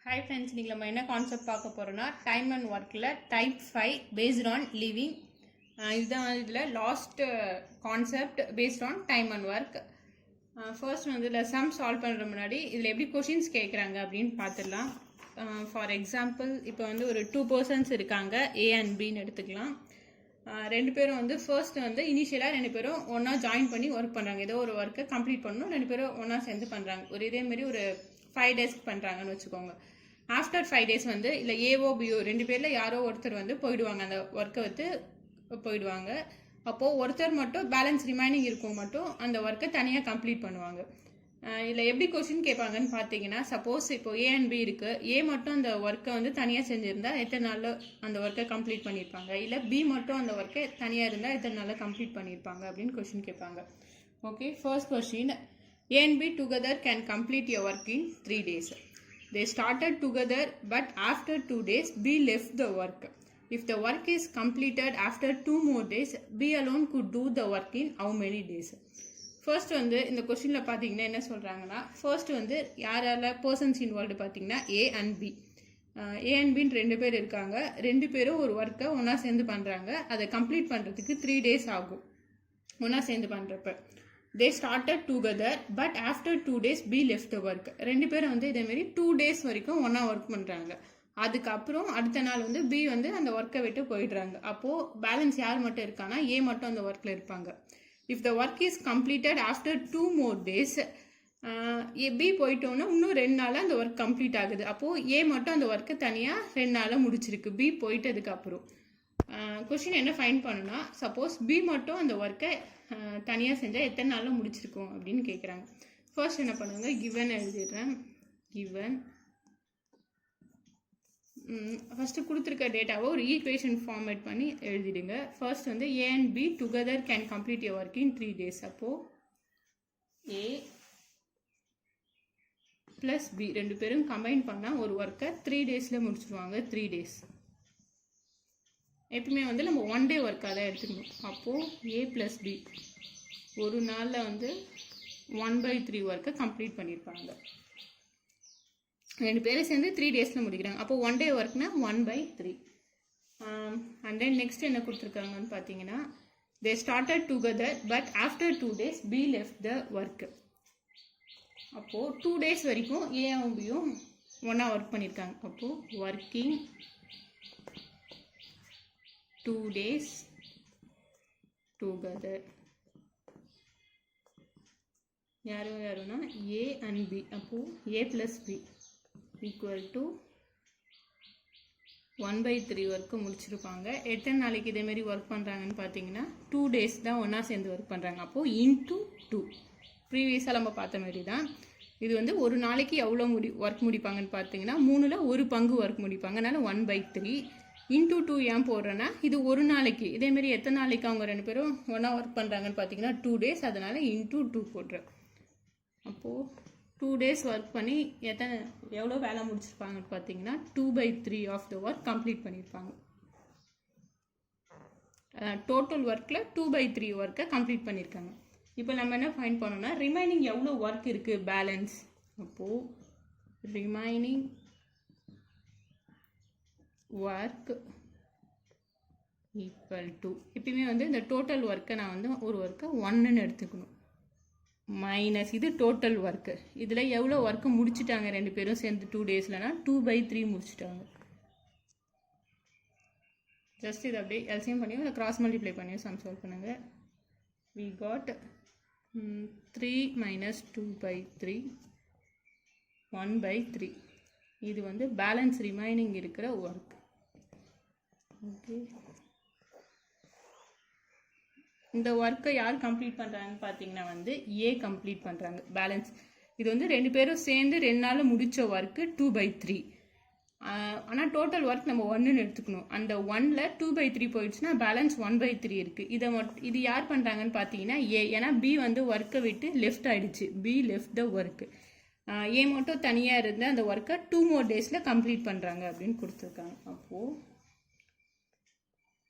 Hi friends, இன்னைக்கு நம்ம என்ன கான்செப்ட் பார்க்க போறோம்னா டைம் அண்ட் ஒர்க்கில் டைப் 5 பேஸ்ட் ஆன் லிவிங். இதுதான் இதில் last concept based on time and work. First வந்து இதில் சம் சால்வ் பண்ணுற முன்னாடி இதில் எப்படி கொஷின்ஸ் கேட்குறாங்க அப்படின்னு பார்த்துடலாம். ஃபார் எக்ஸாம்பிள் இப்போ வந்து ஒரு 2 persons இருக்காங்க, ஏ அண்ட் பின்னு எடுத்துக்கலாம். ரெண்டு பேரும் வந்து ஃபர்ஸ்ட் வந்து இனிஷியலாக ரெண்டு பேரும் ஒன்றா ஜாயின் பண்ணி ஒர்க் பண்ணுறாங்க. ஏதோ ஒரு ஒர்க்கை கம்ப்ளீட் பண்ணணும், ரெண்டு பேரும் ஒன்றா சேர்ந்து பண்ணுறாங்க. ஒரு இதேமாரி ஒரு 5 days பண்ணுறாங்கன்னு வச்சுக்கோங்க. ஆஃப்டர் 5 days வந்து இல்லை ஏஓ பிஓ ரெண்டு பேரில் யாரோ ஒருத்தர் வந்து போயிடுவாங்க, அந்த ஒர்க்கை வந்து போயிடுவாங்க. அப்போது ஒருத்தர் மட்டும் பேலன்ஸ் ரிமைனிங் இருக்கும் மட்டும் அந்த ஒர்க்கை தனியாக கம்ப்ளீட் பண்ணுவாங்க. இதில் எப்படி கொஷின் கேட்பாங்கன்னு பார்த்தீங்கன்னா, சப்போஸ் இப்போ ஏ அண்ட் பி இருக்குது, ஏ மட்டும் அந்த ஒர்க்கை வந்து தனியாக செஞ்சுருந்தா எத்தனை நாளில் அந்த ஒர்க்கை கம்ப்ளீட் பண்ணியிருப்பாங்க, இல்லை பி மட்டும் அந்த ஒர்க்கை தனியாக இருந்தால் எத்தனை நாளில் கம்ப்ளீட் பண்ணியிருப்பாங்க அப்படின்னு கொஷின் கேட்பாங்க. Okay, first question, A and B together can complete your work in 3 days. They started together, but after 2 days, B left the work. If the work is completed after 2 more days, B alone could do the work in how many days? First வந்து இந்த கொஸ்டினில் பார்த்தீங்கன்னா என்ன சொல்கிறாங்கன்னா, first வந்து யாரால persons involved பார்த்தீங்கன்னா A and B. A and பின்னு ரெண்டு பேர் இருக்காங்க, ரெண்டு பேரும் ஒரு ஒர்க்கை ஒன்றா சேர்ந்து பண்ணுறாங்க. அதை கம்ப்ளீட் பண்ணுறதுக்கு 3 days ஆகும் ஒன்றா சேர்ந்து பண்ணுறப்ப. They started together, but after 2 days B left the work. ரெண்டு பேரும் வந்து இதேமாரி 2 days வரைக்கும் ஒன்றா ஒர்க் பண்ணுறாங்க. அதுக்கப்புறம் அடுத்த நாள் வந்து பி வந்து அந்த ஒர்க்கை விட்டு போயிடுறாங்க. அப்போது பேலன்ஸ் யார் மட்டும் இருக்கானா, ஏ மட்டும் அந்த ஒர்க்கில் இருப்பாங்க. If the work is completed after 2 more days, B போயிட்டோன்னா இன்னும் 2 நாளில் அந்த ஒர்க் கம்ப்ளீட் ஆகுது. அப்போது ஏ மட்டும் அந்த ஒர்க்கை தனியாக 2 நாளில் முடிச்சிருக்கு பி போயிட்டதுக்கு அப்புறம். கொஷின் என்ன ஃபைண்ட் பண்ணுன்னா, சப்போஸ் பி மட்டும் அந்த ஒர்க்கை தனியாக செஞ்சால் எத்தனை நாளில் முடிச்சிருக்கோம் அப்படின்னு கேட்குறாங்க. ஃபர்ஸ்ட் என்ன பண்ணுவாங்க, கிவன் எழுதிடுறேன். கிவன் ஃபஸ்ட்டு கொடுத்துருக்க டேட்டாவை ஒரு ஈக்குவேஷன் ஃபார்மேட் பண்ணி எழுதிடுங்க. ஃபர்ஸ்ட் வந்து A and B together can complete your work in 3 days. அப்போது ஏ ப்ளஸ் பி ரெண்டு பேரும் கம்பைன் பண்ணால் ஒரு ஒர்க்கை 3 daysல முடிச்சிடுவாங்க. 3 days எப்பவுமே வந்து நம்ம 1 day ஒர்க்காக தான் எடுத்துக்கணும். அப்போது ஏ ப்ளஸ் பி ஒரு நாளில் வந்து 1/3 ஒர்க்கை கம்ப்ளீட் பண்ணியிருப்பாங்க. ரெண்டு பேரும் சேர்ந்து 3 daysல முடிக்கிறாங்க. அப்போது 1 day ஒர்க்னா 1/3. அண்ட் தென் நெக்ஸ்ட் என்ன கொடுத்துருக்காங்கன்னு பார்த்தீங்கன்னா, they started together but after 2 days B left the work. அப்போது 2 days வரைக்கும் ஏவும் பியும் ஒன்றா ஒர்க் பண்ணியிருக்காங்க. அப்போது ஒர்க்கிங் 2 days together. யாருன்னா ஏ அண்ட் பி. அப்போது A plus B equal to 1/3 work முடிச்சிருப்பாங்க. எத்தனை நாளைக்கு இதேமாரி ஒர்க் பண்ணுறாங்கன்னு பார்த்தீங்கன்னா 2 days தான் ஒன்றா சேர்ந்து ஒர்க் பண்ணுறாங்க. அப்போது இன்டூ 2 ப்ரீவியஸாக நம்ம பார்த்த மாதிரி தான் இது வந்து ஒரு நாளைக்கு எவ்வளோ ஒர்க் முடிப்பாங்கன்னு பார்த்தீங்கன்னா 3ல் 1 பங்கு ஒர்க் முடிப்பாங்க. அதனால் 1/3 இன்டூ 2 ஏன் போடுறேன்னா, இது ஒரு நாளைக்கு இதேமாரி எத்தனை நாளைக்கு அவங்க ரெண்டு பேரும் ஒன்றா ஒர்க் பண்ணுறாங்கன்னு பார்த்தீங்கன்னா 2 days. அதனால் இன்டூ 2 போடுறேன். அப்போது 2 days ஒர்க் பண்ணி எவ்வளோ வேலை முடிச்சிருப்பாங்கன்னு பார்த்தீங்கன்னா 2/3 ஆஃப் த ஒர்க் கம்ப்ளீட் பண்ணியிருப்பாங்க. டோட்டல் ஒர்க்கில் 2/3 ஒர்க்கை கம்ப்ளீட் பண்ணியிருக்காங்க. இப்போ நம்ம என்ன ஃபைண்ட் பண்ணோம்னா, ரிமைனிங் எவ்வளோ ஒர்க் இருக்குது பேலன்ஸ். அப்போது ரிமைனிங் ஒர்க் ஈக்குவல் டு, எப்பயுமே வந்து இந்த டோட்டல் ஒர்க்கை நான் வந்து ஒரு ஒர்க்கை 1ன்னு எடுத்துக்கணும், மைனஸ் இது டோட்டல் ஒர்க்கு. இதில் எவ்வளோ ஒர்க்கு முடிச்சுட்டாங்க ரெண்டு பேரும் சேர்ந்து 2 daysலனா 2/3 முடிச்சுட்டாங்க. ஜஸ்ட் இது அப்படியே எல்சிஎம் பண்ணியோ இல்லை கிராஸ் மல்டிப்ளை பண்ணியோ சம் சால்வ் பண்ணுங்கள். We got 3 minus 2/3 1/3. இது வந்து பேலன்ஸ் ரிமைனிங் இருக்கிற ஒர்க். ஓகே, இந்த ஒர்க்கை யார் கம்ப்ளீட் பண்ணுறாங்கன்னு பார்த்தீங்கன்னா வந்து ஏ கம்ப்ளீட் பண்ணுறாங்க பேலன்ஸ். இது வந்து ரெண்டு பேரும் சேர்ந்து 2 நாளில் முடித்த ஒர்க்கு 2/3. ஆனால் டோட்டல் ஒர்க் நம்ம 1ன்னு எடுத்துக்கணும். அந்த 1ல் 2/3 போயிடுச்சுன்னா பேலன்ஸ் 1/3 இருக்குது. இது யார் பண்ணுறாங்கன்னு பார்த்தீங்கன்னா ஏ. ஏன்னா பி வந்து ஒர்க்கை விட்டு லெஃப்ட் ஆகிடுச்சு, பி லெஃப்ட் த ஒர்க்கு. ஏ மட்டும் தனியாக இருந்து அந்த ஒர்க்கை 2 more daysல கம்ப்ளீட் பண்ணுறாங்க அப்படின்னு கொடுத்துருக்காங்க. அப்போது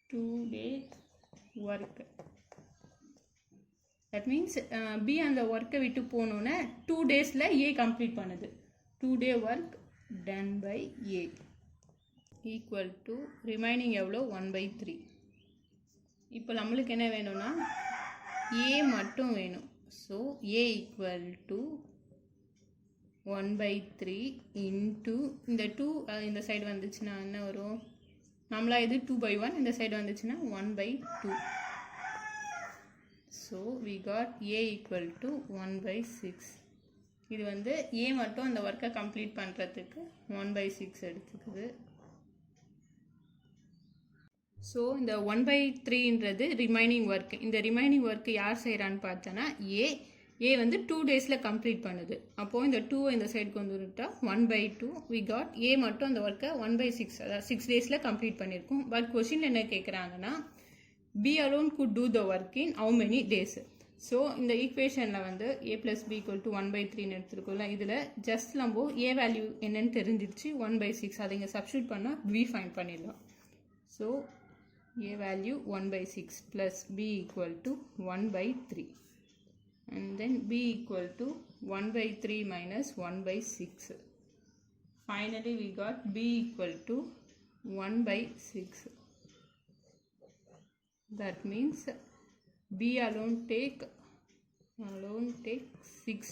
2 days work, that means B அந்த ஒர்க்கை விட்டு போனோன்னே 2 daysல ஏ கம்ப்ளீட் பண்ணுது. 2 day work done by A equal to remaining எவ்வளோ 1/3. இப்போ நம்மளுக்கு என்ன வேணும்னா A மட்டும் வேணும். So A equal to 1/3 into இந்த 2 இந்த சைடு வந்துச்சுன்னா என்ன வரும், நம்மளா இது 2/1, இந்த சைடு வந்துச்சுன்னா 1/2. So we got A equal to 1/6. இது வந்து A மட்டும் அந்த ஒர்க்கை கம்ப்ளீட் பண்ணுறதுக்கு 1/6 எடுத்துக்குது. ஸோ இந்த 1/3ன்றது ரிமைனிங் ஒர்க். இந்த ரிமைனிங் ஒர்க்கு யார் செய்கிறான்னு பார்த்தோன்னா ஏ வந்து 2 டேஸில் கம்ப்ளீட் பண்ணுது. அப்போது இந்த 2 இந்த சைடுக்கு வந்துட்டா 1/2. வி காட் ஏ மட்டும் அந்த ஒர்க்கை 1/6, அதாவது 6 டேஸில் கம்ப்ளீட் பண்ணியிருக்கோம். பட் கொஷின் என்ன கேட்குறாங்கன்னா B alone could do the work in how many days. So இந்த ஈக்குவேஷனில் வந்து A + B = 1/3ன்னு எடுத்துருக்கோம்ல, இதில் ஜஸ்ட் நம்ம ஏ வேல்யூ என்னன்னு தெரிஞ்சிருச்சு 1/6. அதை இங்கே சப்ஸ்டியூட் பண்ணால் B ஃபைண்ட் பண்ணிடலாம். So A value 1/6 plus B equal to 1/3, and then B equal to 1/3 minus 1/6. Finally we got B equal to 1/6. That means B alone take 6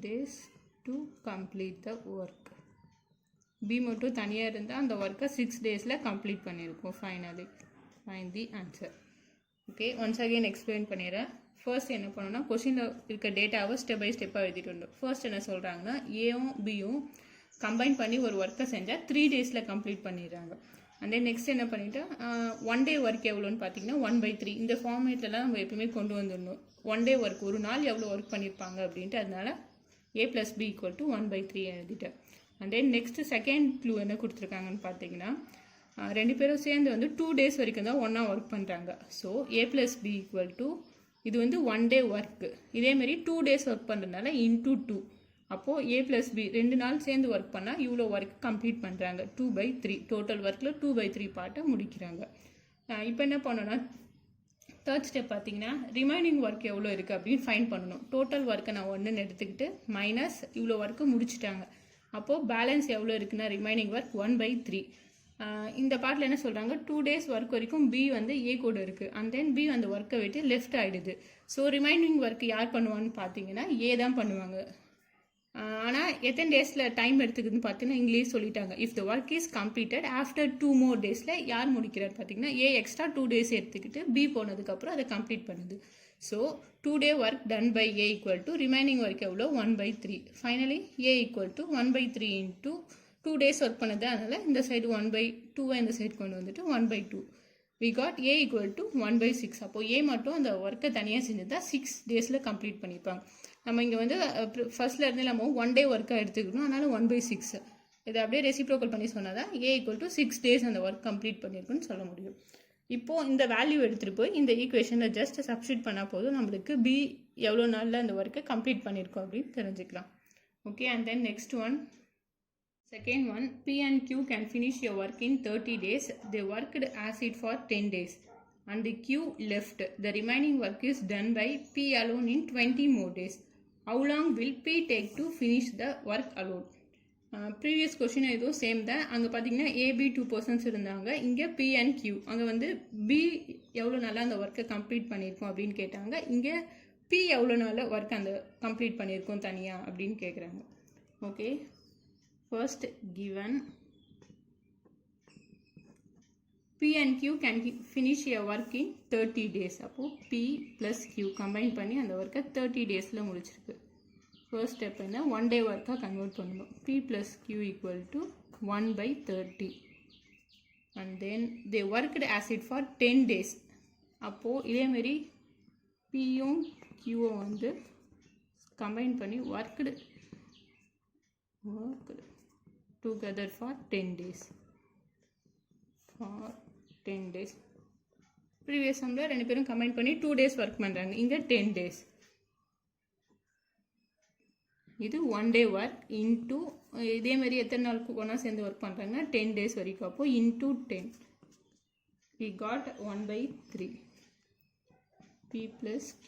days to complete the work. B மட்டும் தனியாக இருந்தால் அந்த ஒர்க்கை 6 டேஸில் complete பண்ணியிருக்கோம். Finally find the answer. Okay, once again explain பண்ணிடுறேன். First என்ன பண்ணணும்னா கொஷினில் இருக்க டேட்டாவை ஸ்டெப் பை ஸ்டெப்பாக எழுதிட்டு வந்தோம். ஃபர்ஸ்ட் என்ன சொல்கிறாங்கன்னா ஏவும் பியும் கம்பைன் பண்ணி ஒரு ஒர்க்கை செஞ்சால் 3 டேஸில் கம்ப்ளீட் பண்ணிடுறாங்க. அண்ட் தென் நெக்ஸ்ட் என்ன பண்ணிவிட்டா 1 டே ஒர்க் எவ்வளோன்னு பார்த்தீங்கன்னா 1/3. இந்த ஃபார்மேட்லலாம் நம்ம எப்பவுமே கொண்டு வந்துடணும். 1 டே ஒர்க், ஒரு நாள் எவ்வளோ ஒர்க் பண்ணியிருப்பாங்க அப்படின்ட்டு. அதனால A + B = 1/3 எழுதிட்டேன். And then next second clue என்ன கொடுத்துருக்காங்கன்னு பார்த்தீங்கன்னா 2 பேரும் சேர்ந்து வந்து 2 டேஸ் வரைக்கும் தான் ஒன்றா ஒர்க் பண்ணுறாங்க. ஸோ A + B = இது வந்து 1 டே ஒர்க்கு. இதேமாரி 2 டேஸ் ஒர்க் பண்ணுறதுனால into 2. அப்போது A + B 2 நாள் சேர்ந்து ஒர்க் பண்ணால் இவ்வளோ ஒர்க் கம்ப்ளீட் பண்ணுறாங்க. 2/3 டோட்டல் ஒர்க்கில் 2/3 பார்ட்டை முடிக்கிறாங்க. இப்போ என்ன பண்ணணும்னா தேர்ட் ஸ்டெப் பார்த்தீங்கன்னா ரிமைனிங் ஒர்க் எவ்வளோ இருக்குது அப்படின்னு ஃபைண்ட் பண்ணணும். டோட்டல் ஒர்க்கை நான் 1ன்னு எடுத்துக்கிட்டு மைனஸ் இவ்வளோ ஒர்க்கு முடிச்சுட்டாங்க. அப்போது பேலன்ஸ் எவ்வளோ இருக்குன்னா ரிமைனிங் ஒர்க் 1/3. இந்த பார்ட்டில் என்ன சொல்கிறாங்க 2 டேஸ் ஒர்க் வரைக்கும் B வந்து A கூட இருக்குது. அண்ட் தென் B அந்த ஒர்க்கை விட்டு லெஃப்ட் ஆகிடுது. ஸோ ரிமைனிங் ஒர்க் யார் பண்ணுவான்னு பார்த்தீங்கன்னா A தான் பண்ணுவாங்க. ஆனால் எத்தனை டேஸில் டைம் எடுத்துக்குதுன்னு பார்த்தீங்கன்னா இங்கிலீஷ் சொல்லிட்டாங்க. If the work is completed after 2 more டேஸில் யார் முடிக்கிறார் பார்த்தீங்கன்னா A எக்ஸ்ட்ரா 2 டேஸ் எடுத்துக்கிட்டு B போனதுக்கப்புறம் அதை கம்ப்ளீட் பண்ணுது. So 2 day work done by A equal to remaining work எவ்வளோ 1/3. Finally A equal to 1/3 into 2 days ஒர்க் பண்ணுது. அதனால் இந்த சைடு 1/2 இந்த சைடு கொண்டு வந்துட்டு 1/2. we got A equal to 1/6. அப்போது A மட்டும் அந்த ஒர்க்கை தனியாக செஞ்சுதான் 6 டேஸில் கம்ப்ளீட் பண்ணியிருப்பாங்க. நம்ம இங்கே வந்து ஃபர்ஸ்ட்லேருந்து நம்ம 1 day ஒர்க்காக எடுத்துக்கணும். அதனால் 1/6 இதை அப்படியே ரெசிப்ரோக்கல் பண்ணி சொன்னால் தான் A equal to 6 days அந்த ஒர்க் கம்ப்ளீட் பண்ணியிருக்குன்னு சொல்ல முடியும். இப்போது இந்த வேல்யூ எடுத்துகிட்டு போய் இந்த ஈக்குவேஷனை ஜஸ்ட் சப்ஸ்டியூட் பண்ணால் போதும், நம்மளுக்கு B எவ்வளோ நாளில் அந்த ஒர்க்கை கம்ப்ளீட் பண்ணியிருக்கோம் அப்படின்னு தெரிஞ்சுக்கலாம். Okay, and then next one, second one, P and Q can finish your work in 30 days. They worked as it for 10 days and the Q left. The remaining work is done by P alone in 20 more days. How long will P take to finish the work alone? Previous question எதுவும் same தான். அங்கே பார்த்தீங்கன்னா AB 2 persons இருந்தாங்க. இங்கே P and Q. அங்கே வந்து B எவ்வளோ நாளாக அந்த ஒர்க்கை கம்ப்ளீட் பண்ணியிருக்கோம் அப்படின்னு கேட்டாங்க. இங்கே P எவ்வளோ நாளில் ஒர்க் அந்த கம்ப்ளீட் பண்ணியிருக்கோம் தனியாக அப்படின்னு கேட்குறாங்க. Okay, first given P and Q can finish a work in 30 days. அப்போது P + Q கம்பைன் பண்ணி அந்த ஒர்க்கை 30 டேஸில் முடிச்சிருக்கு. ஃபர்ஸ்ட் ஸ்டெப் என்ன, 1 day ஒர்க்காக கன்வெர்ட் பண்ணணும். P + Q = 1/30. And then they worked as it for 10 days. அப்போது இதேமாரி Pயும் Qவும் வந்து கம்பைன் பண்ணி worked together for 10 days. Previous சம்மில் 2 பேரும் கம்பைன் பண்ணி 2 days ஒர்க் பண்ணுறாங்க. இங்கே 10 days. இது 1 day ஒர்க் இன்டூ இதேமாரி எத்தனை நாளுக்கு ஒன்றா சேர்ந்து ஒர்க் பண்ணுறாங்கன்னா 10 days வரைக்கும். அப்போது into 10 we got 1/3 P + Q.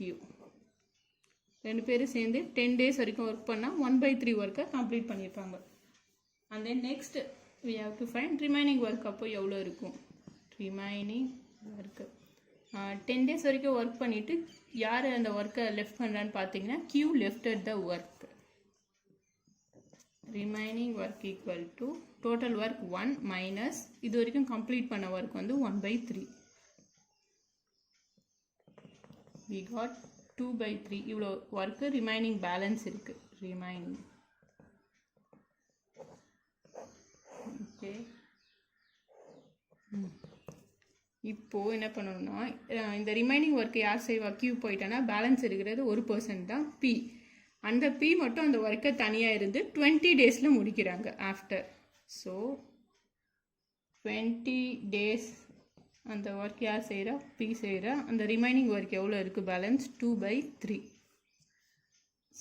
ரெண்டு பேரும் சேர்ந்து 10 days வரைக்கும் ஒர்க் பண்ணால் 1/3 ஒர்க்கை கம்ப்ளீட் பண்ணியிருப்பாங்க. And then next we have to find remaining work. அப்போ எவ்வளோ இருக்கும்? ரிமைனிங் ஒர்க்கு 10 days வரைக்கும் ஒர்க் பண்ணிவிட்டு யார் அந்த ஒர்க்கை லெஃப்ட் பண்ணுறான்னு பார்த்தீங்கன்னா Q lefted the work. Remaining work equal to total work 1 minus இது வரைக்கும் கம்ப்ளீட் பண்ண ஒர்க் வந்து 1/3. we got 2/3. இவ்வளோ ஒர்க்கு ரிமைனிங் பேலன்ஸ் இருக்குது. Remaining okay. இப்போது என்ன பண்ணணும்னா இந்த ரிமைனிங் ஒர்க்கு யார் செய்வா? Q போயிட்டானா பேலன்ஸ் இருக்கிறது 1% தான் P. அந்த P மட்டும் அந்த ஒர்க்கை தனியாக இருந்து 20 daysல முடிக்கிறாங்க ஆஃப்டர். ஸோ 20 days அந்த ஒர்க் யார் செய்கிறா? P செய்கிறா. அந்த ரிமைனிங் ஒர்க் எவ்வளோ இருக்குது? Balance 2/3.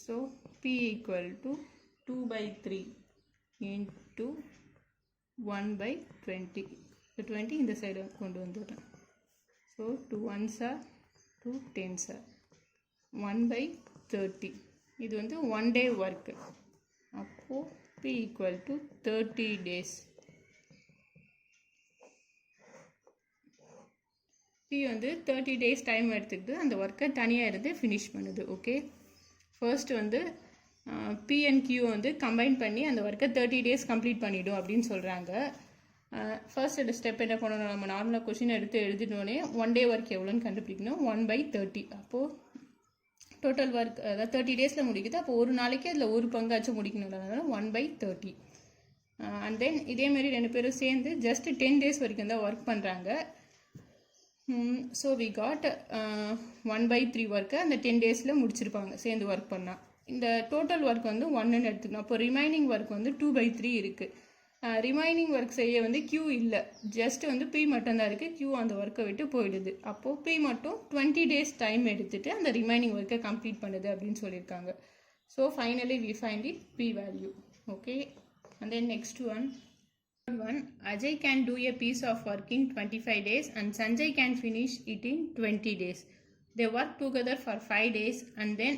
So P equal to 2/3 into 1/20. 20 இந்த சைடு கொண்டு வந்துடுறேன். So 2 1s are 2 10s are 1/30. இது வந்து 1 day ஒர்க்கு. அப்போது P equal to 30 days. P வந்து 30 days டைம் எடுத்துக்கிட்டு அந்த ஒர்க்கை தனியாக இருந்து ஃபினிஷ் பண்ணுது. ஓகே. ஃபர்ஸ்ட் வந்து P அண்ட் Q வந்து கம்பைன் பண்ணி அந்த ஒர்க்கை 30 days கம்ப்ளீட் பண்ணிவிடும் அப்படின்னு சொல்கிறாங்க. ஃபர்ஸ்ட் ஸ்டெப் என்ன பண்ணணும்? நம்ம நார்மலாக கொஷின் எடுத்து எழுதினோடனே 1 day ஒர்க் எவ்வளோன்னு கண்டுபிடிக்கணும். 1/30. அப்போது டோட்டல் ஒர்க் அதாவது 30 daysல முடிக்குது. அப்போ ஒரு நாளைக்கு அதில் ஒரு பங்காச்சும் முடிக்கணும்னால 1/30. அண்ட் தென் இதேமாரி ரெண்டு பேரும் சேர்ந்து ஜஸ்ட் 10 days வரைக்கும் தான் ஒர்க் பண்ணுறாங்க. ஸோ வி காட் 1/3 ஒர்க்கை அந்த 10 daysல முடிச்சிருப்பாங்க சேர்ந்து ஒர்க் பண்ணால். இந்த டோட்டல் ஒர்க் வந்து 1ன்னு எடுத்துக்கணும். அப்போ ரிமைனிங் ஒர்க் வந்து 2/3 இருக்குது. ரிமைனிங் ஒர்க் செய்ய வந்து Q இல்லை, ஜஸ்ட் வந்து P மட்டும்தான் இருக்குது. Q அந்த ஒர்க்கை விட்டு போயிடுது. அப்போது P மட்டும் 20 days டைம் எடுத்துகிட்டு அந்த ரிமைனிங் ஒர்க்கை கம்ப்ளீட் பண்ணுது அப்படின்னு சொல்லியிருக்காங்க. So finally we find the P value. Okay. And then next one Ajay can do a piece of work in 25 days and Sanjay can finish it in 20 days. They work together for 5 days and then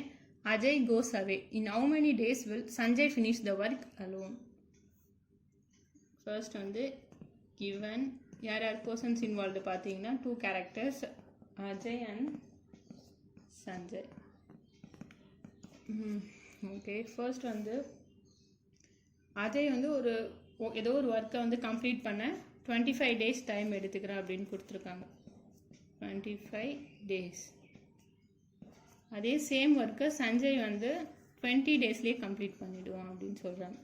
Ajay goes away. In how many days will Sanjay finish the work alone? First வந்து given யார் யார் persons involved பார்த்தீங்கன்னா 2 characters Ajay and Sanjay. Okay. First வந்து அஜய் வந்து ஏதோ ஒரு ஒர்க்கை வந்து கம்ப்ளீட் பண்ண 25 days டைம் எடுத்துக்கிறேன் அப்படின்னு கொடுத்துருக்காங்க. 25 days. அதே சேம் ஒர்க்கை சஞ்சய் வந்து 20 daysலேயே கம்ப்ளீட் பண்ணிவிடுவான் அப்படின்னு சொல்கிறாங்க.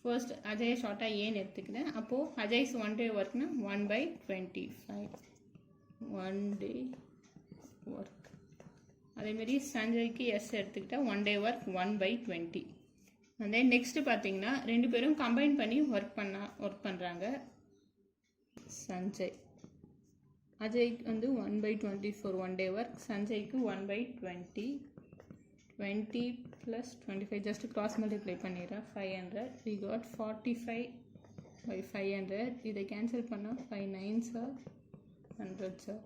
ஃபர்ஸ்ட் அஜய் ஷார்ட்டாக ஏன்னு எடுத்துக்கிறேன். அப்போது அஜய்ஸ் 1 day ஒர்க்னா 1/25 1 day ஒர்க். அதேமாரி சஞ்சய்க்கு எடுத்துக்கிட்டால் 1 day work 1/20. And then next பார்த்தீங்கன்னா ரெண்டு பேரும் கம்பைன் பண்ணி ஒர்க் பண்ணுறாங்க. சஞ்சய் அஜய்க்கு வந்து 1/24 1 day work. சஞ்சய்க்கு 1/20. 20 plus 25 just cross multiply பண்ணிடுறேன். 500. we got 45/500. இதை கேன்சல் பண்ணால் 5 9s are 100s are.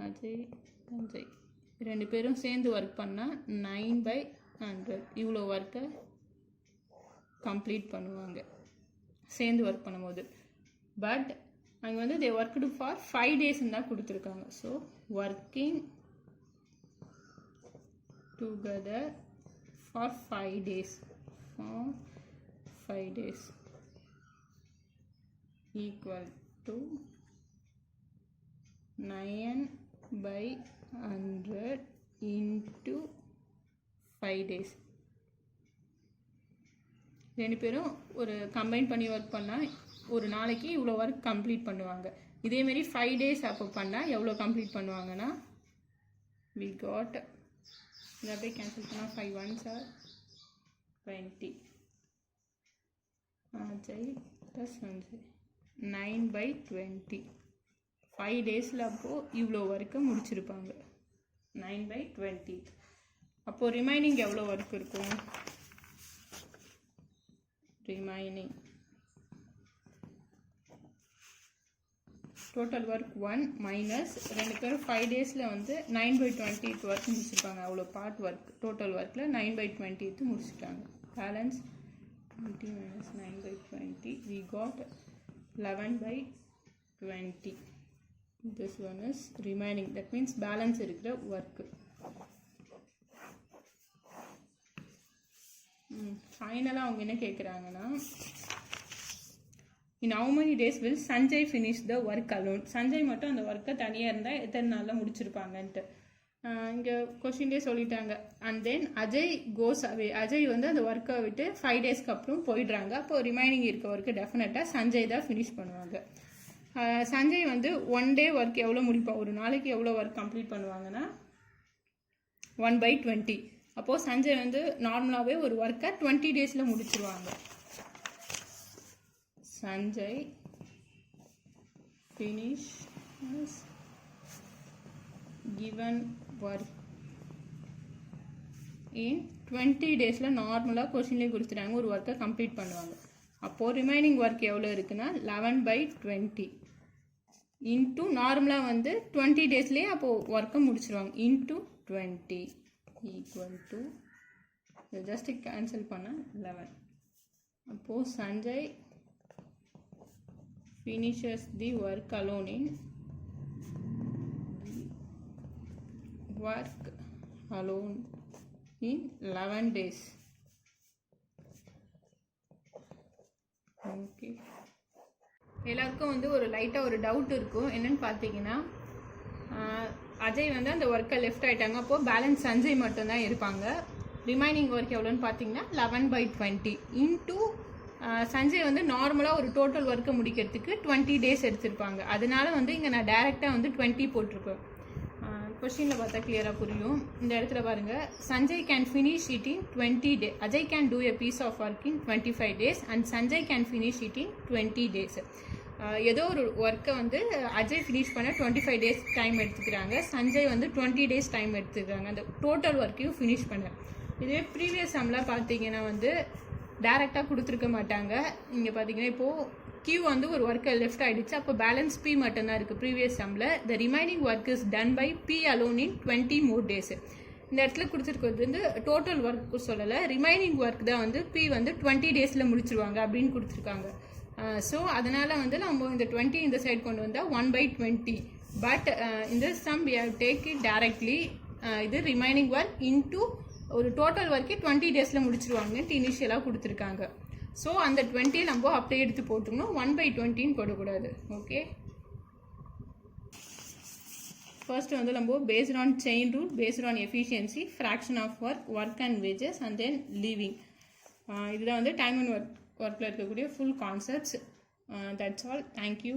Ajay Sanjay ரெண்டு பேரும் சேர்ந்து ஒர்க் பண்ணால் 9/100 இவ்வளோ ஒர்க்கை கம்ப்ளீட் பண்ணுவாங்க சேர்ந்து ஒர்க் பண்ணும்போது. பட் அங்கே வந்து தே ஒர்க்டு ஃபார் 5 days தான் கொடுத்துருக்காங்க. So working together for 5 days equal to 9/100 into 5 days. ரெண்டு பேரும் ஒரு கம்பைன் பண்ணி ஒர்க் பண்ணால் ஒரு நாளைக்கு இவ்வளோ ஒர்க் கம்ப்ளீட் பண்ணுவாங்க. இதேமாரி 5 days அப்போ பண்ணால் எவ்வளோ கம்ப்ளீட் பண்ணுவாங்கன்னா we got இதை அப்படியே கேன்சல் பண்ணால் 5 1s are 20. Ajay plus Sanjay 9/20 5 daysல அப்போது இவ்வளோ ஒர்க்கை முடிச்சிருப்பாங்க 9/20. அப்போது ரிமைனிங் எவ்வளோ ஒர்க் இருக்கும்? ரிமைனிங் டோட்டல் ஒர்க் 1 மைனஸ் 2 பேரும் 5 டேஸில் வந்து 9/20 ஒர்க் முடிச்சிருப்பாங்க. அவ்வளோ பார்ட் ஒர்க் டோட்டல் ஒர்க்கில் 9/20 முடிச்சிட்டாங்க. Balance 20 minus 9/20 we got 11/20. this one is remaining, that means balance இருக்கிற work. ஃபைனலாக அவங்க என்ன கேட்குறாங்கன்னா, in how many days will Sanjay finish the work alone? Sanjay மட்டும் அந்த ஒர்க்கை தனியாக இருந்தால் எத்தனை நாளில் முடிச்சிருப்பாங்கன்ட்டு இங்கே கொஷின்லேயே சொல்லிட்டாங்க. அண்ட் தென் அஜய் கோஸ் அவே, அஜய் வந்து அந்த ஒர்க்கை விட்டு 5 டேஸ்க்கு அப்புறம் போயிடுறாங்க. அப்போது ரிமைனிங் இருக்க ஒர்க்கு டெஃபினட்டாக சஞ்சய் தான் ஃபினிஷ் பண்ணுவாங்க. சஞ்சய் வந்து 1 டே ஒர்க் எவ்வளோ முடிப்பாங்க, ஒரு நாளைக்கு எவ்வளோ ஒர்க் கம்ப்ளீட் பண்ணுவாங்கன்னா 1/20. அப்போது சஞ்சய் வந்து நார்மலாகவே ஒரு ஒர்க்கை 20 டேஸில் முடிச்சிருவாங்க. Sanjay finish given work in 20 டேஸில் நார்மலாக கொஷின்லேயே கொடுத்துட்டாங்க ஒரு ஒர்க்கை கம்ப்ளீட் பண்ணுவாங்க. அப்போது ரிமைனிங் ஒர்க் எவ்வளோ இருக்குன்னா 11/20 இன்ட்டு நார்மலாக வந்து 20 டேஸ்லேயே அப்போது ஒர்க்கை முடிச்சிருவாங்க. Into 20 equal to just cancel பண்ண 11. அப்போது Sanjay finishes the work alone in 11 days. Okay, எல்லாருக்கும் வந்து ஒரு லைட்டாக ஒரு டவுட் இருக்கும். என்னன்னு பார்த்தீங்கன்னா, அஜய் வந்து அந்த ஒர்க்கை லெஃப்ட் ஆகிட்டாங்க. அப்போது பேலன்ஸ் சஞ்சய் மட்டும்தான் இருப்பாங்க. ரிமைனிங் ஒர்க் எவ்வளோன்னு பார்த்தீங்கன்னா 11/20 இன்ட்டு சஞ்சய் வந்து நார்மலாக ஒரு டோட்டல் ஒர்க்கை முடிக்கிறதுக்கு 20 டேஸ் எடுத்திருப்பாங்க. அதனால வந்து இங்கே நான் டேரெக்டாக வந்து 20 போட்டிருப்பேன். கொஸ்டினில் பார்த்தா கிளியராக புரியும். இந்த இடத்துல பாருங்கள், Sanjay can finish it in 20 days. Ajay can do a piece of work in 25 days and Sanjay can finish it in 20 days. ஏதோ ஒரு ஒர்க்கை வந்து அஜய் ஃபினிஷ் பண்ண 25 டேஸ் டைம் எடுத்துக்கிறாங்க, சஞ்சய் வந்து 20 டேஸ் டைம் எடுத்துக்கிறாங்க அந்த டோட்டல் ஒர்க்கையும் ஃபினிஷ் பண்ண. இதுவே ப்ரீவியஸ் சம்மில் பார்த்தீங்கன்னா வந்து டேரெக்டாக கொடுத்துருக்க மாட்டாங்க. இங்கே பார்த்தீங்கன்னா இப்போது Q வந்து ஒரு ஒர்க்கை லெஃப்ட் ஆகிடுச்சு. அப்போ பேலன்ஸ் P மட்டும்தான் இருக்குது. ப்ரீவியஸ் சம்மில் the remaining work is done by P alone in 20 more days. இந்த இடத்துல கொடுத்துருக்கிறது வந்து டோட்டல் ஒர்க் சொல்லலை, ரிமைனிங் ஒர்க் தான் வந்து P வந்து 20 டேஸில் முடிச்சிருவாங்க அப்படின்னு கொடுத்துருக்காங்க. ஸோ அதனால் வந்து நம்ம இந்த 20 இந்த சைட் கொண்டு வந்தால் 1/20. பட் இந்த sum we have take it directly. இது ரிமைனிங் ஒர்க் இன்டூ ஒரு டோட்டல் ஒர்க்கே 20 டேஸில் முடிச்சிருவாங்கன்ட்டு இனிஷியலாக கொடுத்துருக்காங்க. ஸோ அந்த 20 நம்ம அப்படியே எடுத்து போட்டுக்கணும், 1/20 போடக்கூடாது. ஓகே, ஃபர்ஸ்ட் வந்து நம்ம based on chain rule, based on efficiency, fraction of work and wages and then leaving. இதுதான் வந்து டைம் அண்ட் ஒர்க்கில் இருக்கக்கூடிய full concepts. That's all. Thank you.